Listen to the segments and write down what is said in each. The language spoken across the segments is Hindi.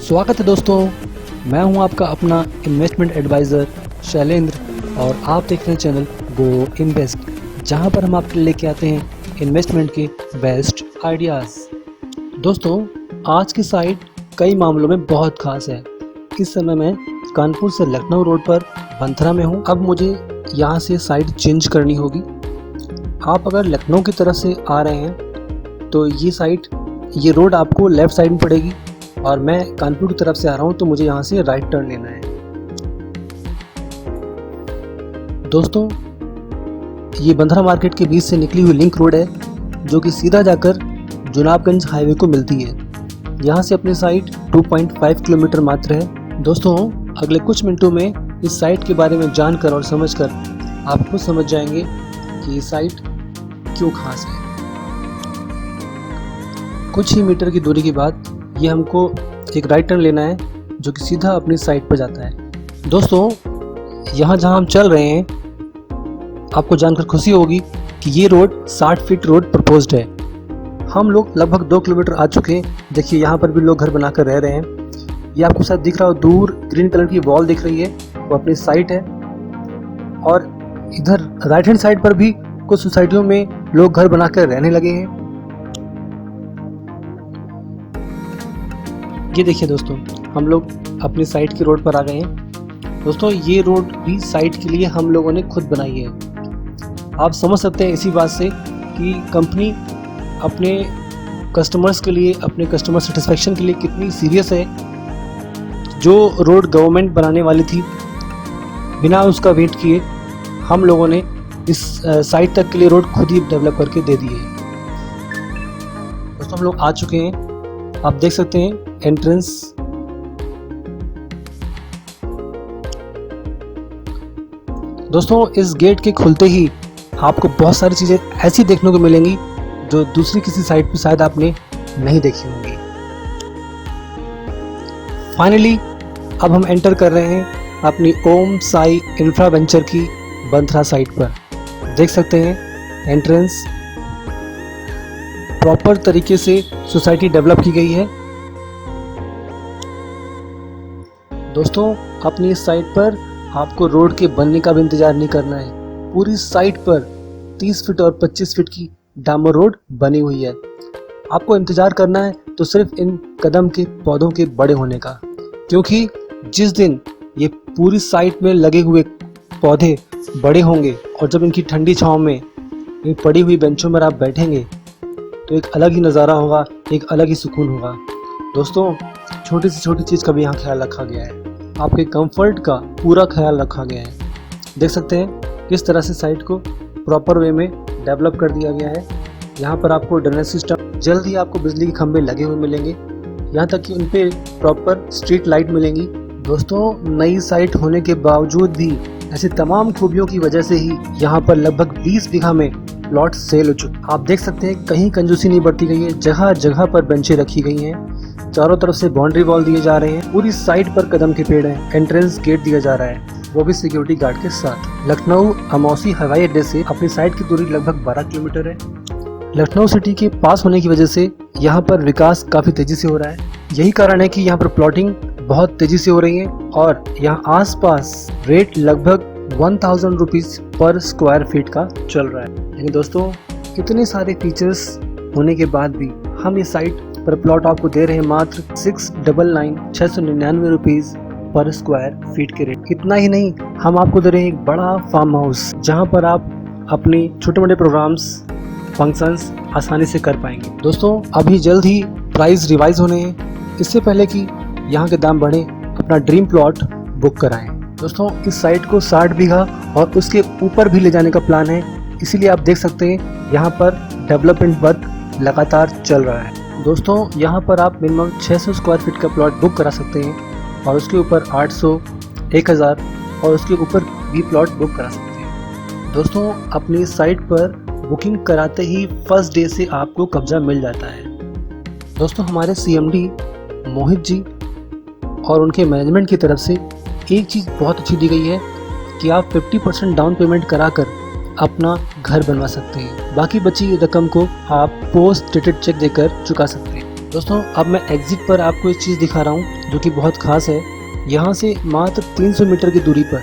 स्वागत है दोस्तों, मैं हूं आपका अपना इन्वेस्टमेंट एडवाइज़र शैलेंद्र और आप देख रहे हैं चैनल गो इन्वेस्ट, जहां पर हम आपके लिए लेके आते हैं इन्वेस्टमेंट के बेस्ट आइडियाज़। दोस्तों, आज की साइट कई मामलों में बहुत खास है। इस समय मैं कानपुर से लखनऊ रोड पर बंथरा में हूं। अब मुझे यहां से साइट चेंज करनी होगी। आप अगर लखनऊ की तरफ से आ रहे हैं तो ये रोड आपको लेफ़्ट साइड में पड़ेगी और मैं कानपुर की तरफ से आ रहा हूँ तो मुझे यहाँ से राइट टर्न लेना है। दोस्तों, ये बंथरा मार्केट के बीच से निकली हुई लिंक रोड है जो कि सीधा जाकर जुनाबगंज हाईवे को मिलती है। यहाँ से अपनी साइट 2.5 किलोमीटर मात्र है। दोस्तों, अगले कुछ मिनटों में इस साइट के बारे में जानकर और समझकर आप खुद समझ जाएंगे कि ये साइट क्यों खास है। कुछ ही मीटर की दूरी के बाद ये हमको एक राइट टर्न लेना है जो कि सीधा अपनी साइट पर जाता है। दोस्तों, यहाँ जहाँ हम चल रहे हैं आपको जानकर खुशी होगी कि ये रोड 60 फीट रोड प्रपोज्ड है। हम लोग लगभग 2 किलोमीटर आ चुके हैं। देखिए, यहाँ पर भी लोग घर बनाकर रह रहे हैं। ये आपको शायद दिख रहा हो, दूर ग्रीन कलर की वॉल दिख रही है, वो अपनी साइट है। और इधर राइट हैंड साइड पर भी कुछ सोसाइटियों में लोग घर बनाकर रहने लगे हैं। ये देखिए दोस्तों, हम लोग अपनी साइट की रोड पर आ गए हैं। दोस्तों, ये रोड भी साइट के लिए हम लोगों ने खुद बनाई है। आप समझ सकते हैं इसी बात से कि कंपनी अपने कस्टमर्स के लिए, अपने कस्टमर सेटिस्फेक्शन के लिए कितनी सीरियस है। जो रोड गवर्नमेंट बनाने वाली थी, बिना उसका वेट किए हम लोगों ने इस साइट तक के लिए रोड खुद ही डेवलप करके दे दी है। दोस्तों, हम लोग आ चुके हैं। आप देख सकते हैं एंट्रेंस। दोस्तों, इस गेट के खुलते ही आपको बहुत सारी चीज़ें ऐसी देखने को मिलेंगी जो दूसरी किसी साइट पर शायद आपने नहीं देखी होंगी। फाइनली अब हम एंटर कर रहे हैं अपनी ओम साई इंफ्रा वेंचर की बंथरा साइट पर। देख सकते हैं एंट्रेंस प्रॉपर तरीके से सोसाइटी डेवलप की गई है। दोस्तों, अपनी इस साइट पर आपको रोड के बनने का भी इंतजार नहीं करना है। पूरी साइट पर 30 फीट और 25 फीट की डामर रोड बनी हुई है। आपको इंतजार करना है तो सिर्फ इन कदम के पौधों के बड़े होने का, क्योंकि जिस दिन ये पूरी साइट में लगे हुए पौधे बड़े होंगे और जब इनकी ठंडी छांव में इन पड़ी हुई बेंचों पर आप बैठेंगे तो एक अलग ही नज़ारा होगा, एक अलग ही सुकून होगा। दोस्तों, छोटी से छोटी चीज़ का भी यहाँ ख्याल रखा गया है। आपके कंफर्ट का पूरा ख्याल रखा गया है। देख सकते हैं किस तरह से साइट को प्रॉपर वे में डेवलप कर दिया गया है। यहाँ पर आपको ड्रेनेज सिस्टम, जल्द ही आपको बिजली के खंभे लगे हुए मिलेंगे, यहाँ तक कि उन पे प्रॉपर स्ट्रीट लाइट मिलेंगी। दोस्तों, नई साइट होने के बावजूद भी ऐसी तमाम खूबियों की वजह से ही यहाँ पर लगभग 20 बीघा में प्लॉट सेल हो चुके। आप देख सकते हैं कहीं कंजूसी नहीं बरती गई है। जगह जगह पर बेंचें रखी गई हैं। चारों तरफ से बाउंड्री वॉल दिए जा रहे हैं। पूरी साइड पर कदम के पेड़ हैं। एंट्रेंस गेट दिया जा रहा है, वो भी सिक्योरिटी गार्ड के साथ। लखनऊ अमौसी हवाई अड्डे से अपनी साइट की दूरी लगभग 12 किलोमीटर है। लखनऊ सिटी के पास होने की वजह से यहाँ पर विकास काफ़ी तेजी से हो रहा है। यही कारण है कि यहाँ पर प्लॉटिंग बहुत तेजी से हो रही है और यहाँ आसपास रेट लगभग 1000 रुपीज़ पर स्क्वायर फीट का चल रहा है। लेकिन दोस्तों, इतने सारे फीचर्स होने के बाद भी हम इस साइट पर प्लॉट आपको दे रहे हैं मात्र 699 रुपीज़ पर स्क्वायर फीट के रेट। इतना ही नहीं, हम आपको दे रहे हैं एक बड़ा फार्म हाउस जहां पर आप अपने छोटे मोटे प्रोग्राम्स, फंक्शंस आसानी से कर पाएंगे। दोस्तों, अभी जल्द ही प्राइस रिवाइज होने हैं। इससे पहले कि यहाँ के दाम बढ़े, अपना ड्रीम प्लॉट बुक कराएं। दोस्तों, इस साइट को 60 बीघा और उसके ऊपर भी ले जाने का प्लान है। इसीलिए आप देख सकते हैं यहाँ पर डेवलपमेंट वर्क लगातार चल रहा है। दोस्तों, यहाँ पर आप मिनिमम 600 स्क्वायर फीट का प्लॉट बुक करा सकते हैं और उसके ऊपर 800, 1000 और उसके ऊपर भी प्लॉट बुक करा सकते हैं। दोस्तों, अपनी साइट पर बुकिंग कराते ही फर्स्ट डे से आपको कब्जा मिल जाता है। दोस्तों, हमारे CMD मोहित जी और उनके मैनेजमेंट की तरफ से एक चीज़ बहुत अच्छी दी गई है कि आप 50% डाउन पेमेंट कराकर अपना घर बनवा सकते हैं। बाकी बची रकम को आप पोस्ट डेटेड चेक देकर चुका सकते हैं। दोस्तों अब मैं एग्जिट पर आपको एक चीज़ दिखा रहा हूँ जो कि बहुत खास है। यहाँ से मात्र 300 मीटर की दूरी पर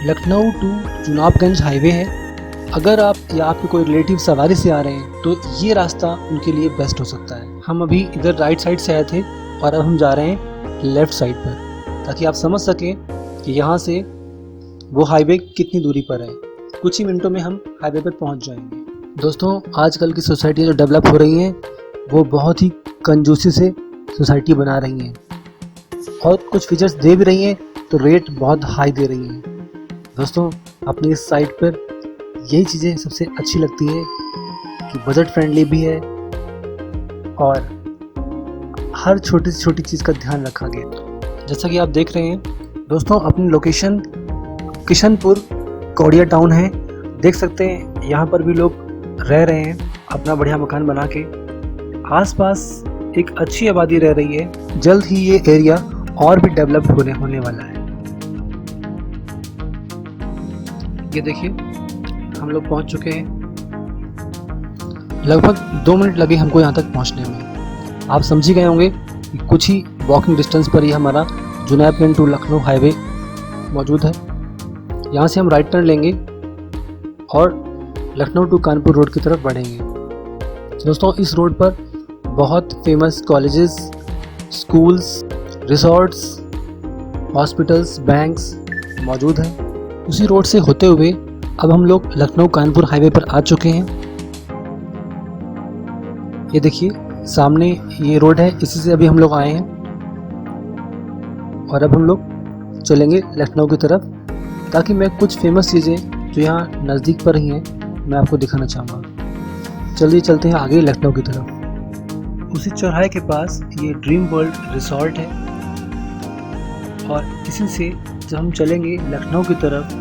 लखनऊ टू चुनावगंज हाईवे है। अगर आप या आपके कोई रिलेटिव सवारी से आ रहे हैं तो ये रास्ता उनके लिए बेस्ट हो सकता है। हम अभी इधर राइट साइड से आए थे और अब हम जा रहे हैं लेफ़्ट साइड पर, ताकि आप समझ सकें कि यहाँ से वो हाईवे कितनी दूरी पर है। कुछ ही मिनटों में हम हाईवे पर पहुँच जाएंगे। दोस्तों आजकल की सोसाइटी जो डेवलप हो रही हैं वो बहुत ही कंजूसी से सोसाइटी बना रही हैं और कुछ फीचर्स दे भी रही हैं तो रेट बहुत हाई दे रही हैं। दोस्तों अपनी इस साइट पर यही चीज़ें सबसे अच्छी लगती है कि बजट फ्रेंडली भी है और हर छोटी से छोटी चीज़ का ध्यान रखा गया। जैसा कि आप देख रहे हैं दोस्तों, अपनी लोकेशन किशनपुर कौड़िया टाउन है। देख सकते हैं यहाँ पर भी लोग रह रहे हैं अपना बढ़िया मकान बना के। आसपास एक अच्छी आबादी रह रही है। जल्द ही ये एरिया और भी डेवलप होने वाला है। ये देखिए हम लोग पहुंच चुके हैं। लगभग 2 मिनट लगे हमको यहाँ तक पहुंचने में। आप समझ ही गए होंगे कि कुछ ही वॉकिंग डिस्टेंस पर ही हमारा जुनैदगंज टू लखनऊ हाईवे मौजूद है। यहाँ से हम राइट टर्न लेंगे और लखनऊ टू कानपुर रोड की तरफ बढ़ेंगे। दोस्तों इस रोड पर बहुत famous colleges, schools, resorts, hospitals, banks मौजूद हैं। उसी रोड से होते हुए अब हम लोग लखनऊ कानपुर हाईवे पर आ चुके हैं। ये देखिए सामने ये रोड है, इसी से अभी हम लोग आए हैं और अब हम लोग चलेंगे लखनऊ की तरफ, ताकि मैं कुछ फेमस चीज़ें जो यहाँ नज़दीक पर ही हैं मैं आपको दिखाना चाहूँगा। चलिए चलते हैं आगे लखनऊ की तरफ। उसी चौराहे के पास ये ड्रीम वर्ल्ड रिसोर्ट है और इसी से जब हम चलेंगे लखनऊ की तरफ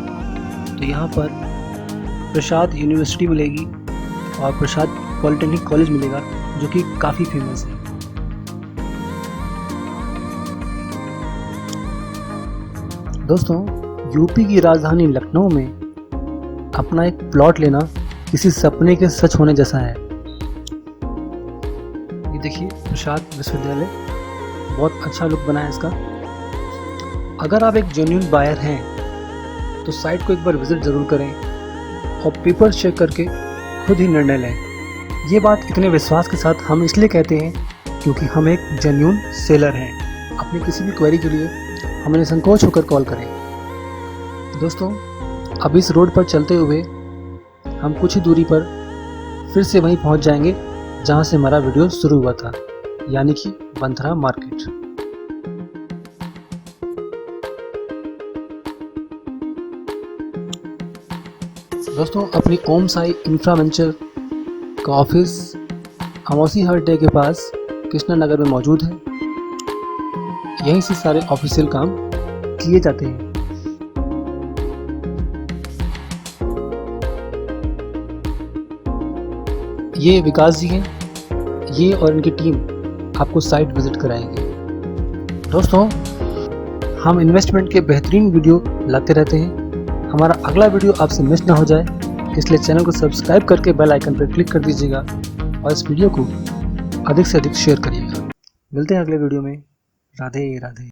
तो यहाँ पर प्रसाद यूनिवर्सिटी मिलेगी और प्रसाद पॉलिटेक्निक कॉलेज मिलेगा जो कि काफ़ी फेमस है। दोस्तों यूपी की राजधानी लखनऊ में अपना एक प्लॉट लेना किसी सपने के सच होने जैसा है। ये देखिए प्रसाद विश्वविद्यालय, बहुत अच्छा लुक बना है इसका। अगर आप एक जेन्युइन बायर हैं तो साइट को एक बार विजिट ज़रूर करें और पेपर चेक करके खुद ही निर्णय लें। ये बात इतने विश्वास के साथ हम इसलिए कहते हैं क्योंकि हम एक जेन्युइन सेलर हैं। अपनी किसी भी क्वेरी के लिए हमें निसंकोच होकर कॉल करें। दोस्तों अब इस रोड पर चलते हुए हम कुछ ही दूरी पर फिर से वहीं पहुंच जाएंगे जहां से हमारा वीडियो शुरू हुआ था, यानी कि बंथरा मार्केट। दोस्तों अपनी ओम साई इंफ्रा वेंचर का ऑफिस अमौसी हर डे के पास कृष्णा नगर में मौजूद है। यहीं से सारे ऑफिशियल काम किए जाते हैं। ये विकास जी हैं, ये और इनकी टीम आपको साइट विजिट कराएंगे। दोस्तों हम इन्वेस्टमेंट के बेहतरीन वीडियो लाते रहते हैं। हमारा अगला वीडियो आपसे मिस ना हो जाए, इसलिए चैनल को सब्सक्राइब करके बेल आइकन पर क्लिक कर दीजिएगा और इस वीडियो को अधिक से अधिक शेयर करिएगा। मिलते हैं अगले वीडियो में। राधे राधे।